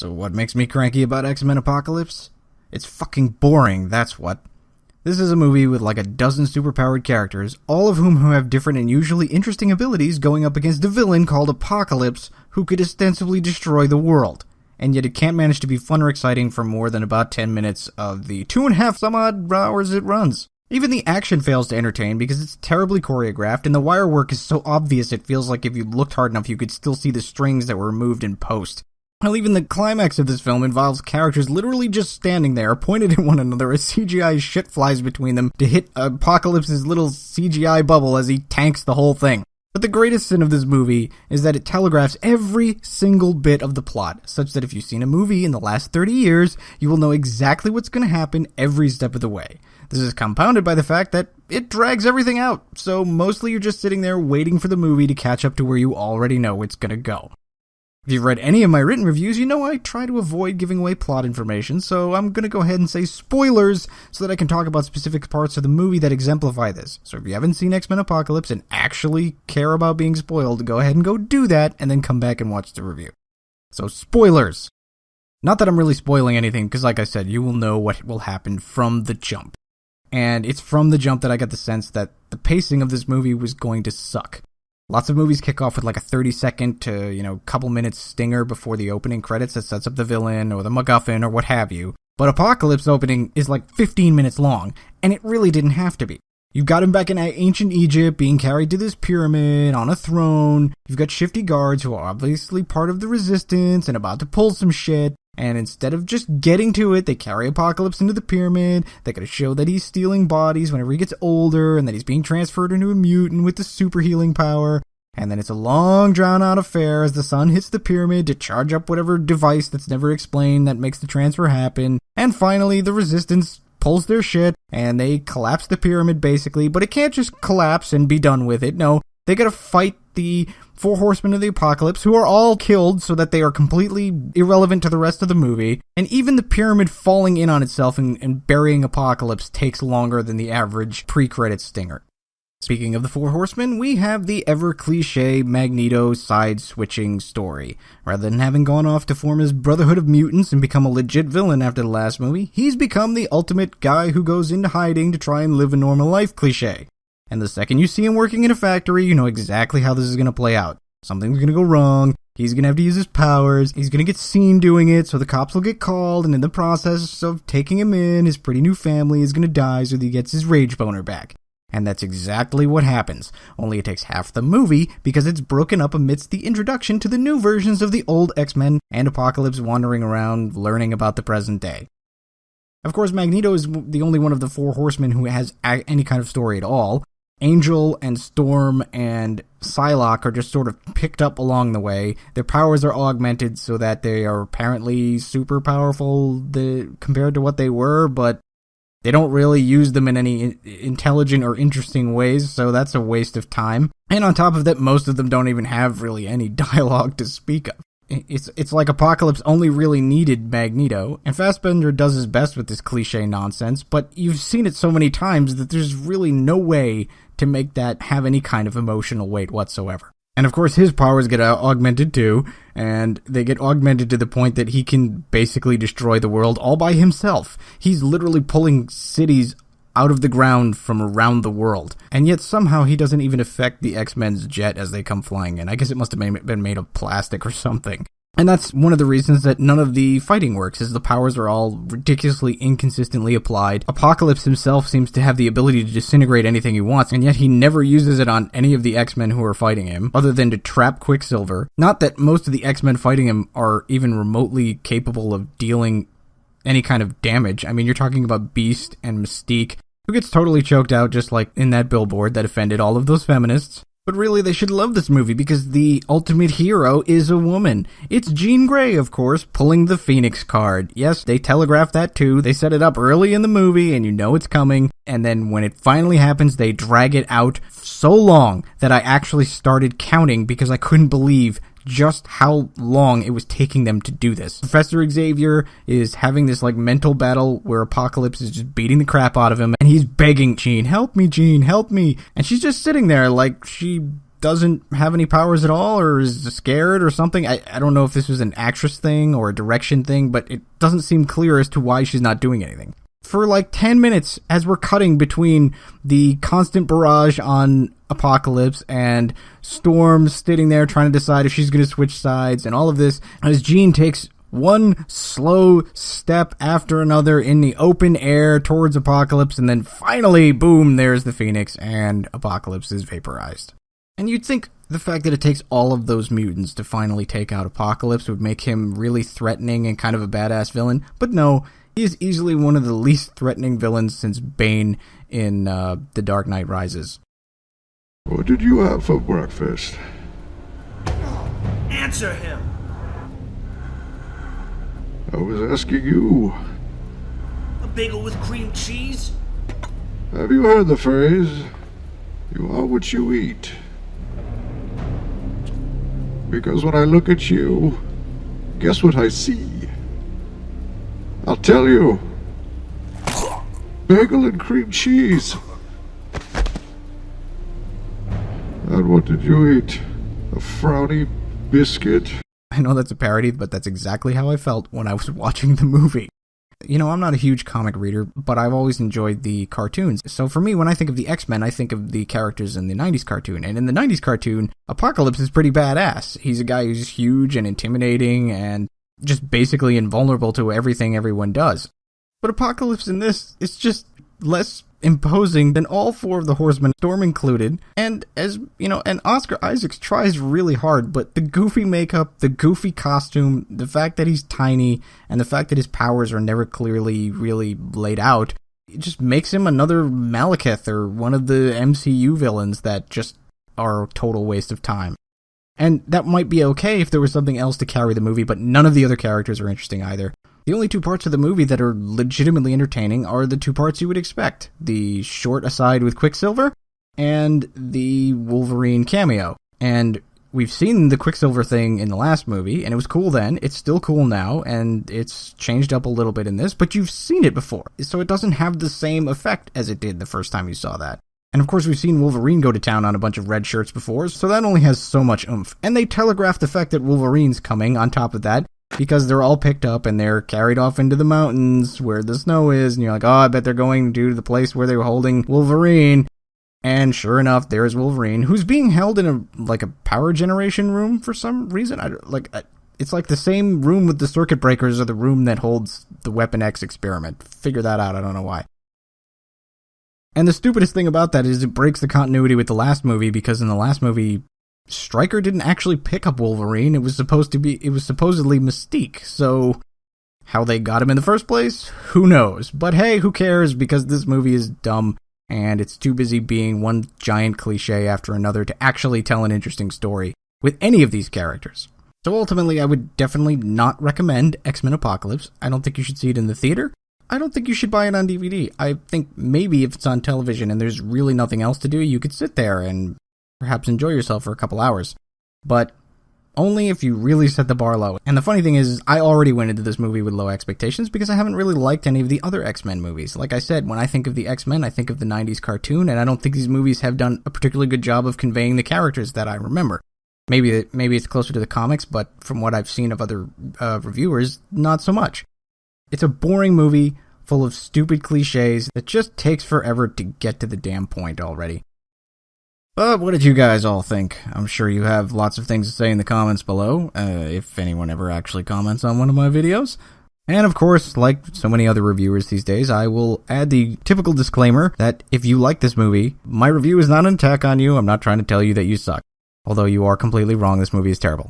So what makes me cranky about X-Men Apocalypse? It's fucking boring, that's what. This is a movie with like a dozen superpowered characters, all of whom who have different and usually interesting abilities going up against a villain called Apocalypse who could ostensibly destroy the world. And yet it can't manage to be fun or exciting for more than about 10 minutes of the 2.5 some odd hours it runs. Even the action fails to entertain because it's terribly choreographed and the wire work is so obvious it feels like if you looked hard enough you could still see the strings that were removed in post. Well, even the climax of this film involves characters literally just standing there, pointed at one another as CGI shit flies between them to hit Apocalypse's little CGI bubble as he tanks the whole thing. But the greatest sin of this movie is that it telegraphs every single bit of the plot, such that if you've seen a movie in the last 30 years, you will know exactly what's going to happen every step of the way. This is compounded by the fact that it drags everything out, so mostly you're just sitting there waiting for the movie to catch up to where you already know it's going to go. If you've read any of my written reviews, you know I try to avoid giving away plot information, so I'm going to go ahead and say spoilers so that I can talk about specific parts of the movie that exemplify this. So if you haven't seen X-Men Apocalypse and actually care about being spoiled, go ahead and go do that, and then come back and watch the review. So spoilers! Not that I'm really spoiling anything, because like I said, you will know what will happen from the jump. And it's from the jump that I got the sense that the pacing of this movie was going to suck. Lots of movies kick off with like a 30-second to, couple minutes stinger before the opening credits that sets up the villain or the MacGuffin or what have you. But Apocalypse opening is like 15 minutes long, and it really didn't have to be. You've got him back in ancient Egypt being carried to this pyramid on a throne. You've got shifty guards who are obviously part of the resistance and about to pull some shit. And instead of just getting to it, they carry Apocalypse into the pyramid. They're going to show that he's stealing bodies whenever he gets older and that he's being transferred into a mutant with the super healing power. And then it's a long, drawn-out affair as the sun hits the pyramid to charge up whatever device that's never explained that makes the transfer happen. And finally, the resistance pulls their shit and they collapse the pyramid basically. But it can't just collapse and be done with it. No, they got to fight the 4 horsemen of the apocalypse, who are all killed so that they are completely irrelevant to the rest of the movie. And even the pyramid falling in on itself and burying Apocalypse takes longer than the average pre-credit stinger. Speaking of the 4 horsemen, we have the ever-cliche Magneto side-switching story. Rather than having gone off to form his Brotherhood of Mutants and become a legit villain after the last movie, he's become the ultimate guy who goes into hiding to try and live a normal life cliche. And the second you see him working in a factory, you know exactly how this is going to play out. Something's going to go wrong, he's going to have to use his powers, he's going to get seen doing it, so the cops will get called, and in the process of taking him in, his pretty new family is going to die so that he gets his rage boner back. And that's exactly what happens, only it takes half the movie because it's broken up amidst the introduction to the new versions of the old X-Men and Apocalypse wandering around learning about the present day. Of course, Magneto is the only one of the 4 horsemen who has any kind of story at all. Angel and Storm and Psylocke are just sort of picked up along the way. Their powers are augmented so that they are apparently super powerful compared to what they were, but they don't really use them in any intelligent or interesting ways, so that's a waste of time. And on top of that, most of them don't even have really any dialogue to speak of. It's like Apocalypse only really needed Magneto, and Fassbender does his best with this cliche nonsense, but you've seen it so many times that there's really no way to make that have any kind of emotional weight whatsoever. And of course his powers get augmented too, and they get augmented to the point that he can basically destroy the world all by himself. He's literally pulling cities out of the ground from around the world. And yet somehow he doesn't even affect the X-Men's jet as they come flying in. I guess it must have been made of plastic or something. And that's one of the reasons that none of the fighting works, is the powers are all ridiculously inconsistently applied. Apocalypse himself seems to have the ability to disintegrate anything he wants, and yet he never uses it on any of the X-Men who are fighting him, other than to trap Quicksilver. Not that most of the X-Men fighting him are even remotely capable of dealing any kind of damage. I mean, you're talking about Beast and Mystique, who gets totally choked out just like in that billboard that offended all of those feminists. But really, they should love this movie because the ultimate hero is a woman. It's Jean Grey, of course, pulling the Phoenix card. Yes, they telegraph that too. They set it up early in the movie and you know it's coming. And then when it finally happens, they drag it out so long that I actually started counting because I couldn't believe just how long it was taking them to do this. Professor Xavier is having this mental battle where Apocalypse is just beating the crap out of him, and he's begging Jean, help me, and she's just sitting there like she doesn't have any powers at all, or is scared or something. I don't know if this was an actress thing or a direction thing, but it doesn't seem clear as to why she's not doing anything. For like 10 minutes, as we're cutting between the constant barrage on Apocalypse and Storm sitting there trying to decide if she's going to switch sides and all of this, as Jean takes one slow step after another in the open air towards Apocalypse, and then finally, boom, there's the Phoenix, and Apocalypse is vaporized. And you'd think the fact that it takes all of those mutants to finally take out Apocalypse would make him really threatening and kind of a badass villain, but no, he is easily one of the least threatening villains since Bane in The Dark Knight Rises. What did you have for breakfast? Answer him! I was asking you. A bagel with cream cheese? Have you heard the phrase, you are what you eat? Because when I look at you, guess what I see? I'll tell you. Bagel and cream cheese. And what did you eat? A frowny biscuit? I know that's a parody, but that's exactly how I felt when I was watching the movie. You know, I'm not a huge comic reader, but I've always enjoyed the cartoons. So for me, when I think of the X-Men, I think of the characters in the 90s cartoon. And in the 90s cartoon, Apocalypse is pretty badass. He's a guy who's huge and intimidating and just basically invulnerable to everything everyone does. But Apocalypse in this is just less imposing than all four of the Horsemen, Storm included, and and Oscar Isaacs tries really hard, but the goofy makeup, the goofy costume, the fact that he's tiny, and the fact that his powers are never clearly really laid out, it just makes him another Malekith or one of the MCU villains that just are a total waste of time. And that might be okay if there was something else to carry the movie, but none of the other characters are interesting either. The only two parts of the movie that are legitimately entertaining are the two parts you would expect. The short aside with Quicksilver and the Wolverine cameo. And we've seen the Quicksilver thing in the last movie, and it was cool then. It's still cool now, and it's changed up a little bit in this, but you've seen it before. So it doesn't have the same effect as it did the first time you saw that. And of course we've seen Wolverine go to town on a bunch of red shirts before, so that only has so much oomph. And they telegraphed the fact that Wolverine's coming on top of that, because they're all picked up and they're carried off into the mountains where the snow is, and you're like, oh, I bet they're going to the place where they were holding Wolverine. And sure enough, there's Wolverine, who's being held in a power generation room for some reason. It's like the same room with the circuit breakers or the room that holds the Weapon X experiment. Figure that out, I don't know why. And the stupidest thing about that is it breaks the continuity with the last movie, because in the last movie, Stryker didn't actually pick up Wolverine. It was supposedly Mystique. So how they got him in the first place, who knows? But hey, who cares, because this movie is dumb and it's too busy being one giant cliche after another to actually tell an interesting story with any of these characters. So ultimately, I would definitely not recommend X-Men Apocalypse. I don't think you should see it in the theater. I don't think you should buy it on DVD. I think maybe if it's on television and there's really nothing else to do, you could sit there and perhaps enjoy yourself for a couple hours. But only if you really set the bar low. And the funny thing is, I already went into this movie with low expectations because I haven't really liked any of the other X-Men movies. Like I said, when I think of the X-Men, I think of the 90s cartoon, and I don't think these movies have done a particularly good job of conveying the characters that I remember. Maybe it's closer to the comics, but from what I've seen of other reviewers, not so much. It's a boring movie full of stupid cliches that just takes forever to get to the damn point already. But what did you guys all think? I'm sure you have lots of things to say in the comments below, if anyone ever actually comments on one of my videos. And of course, like so many other reviewers these days, I will add the typical disclaimer that if you like this movie, my review is not an attack on you. I'm not trying to tell you that you suck. Although you are completely wrong, this movie is terrible.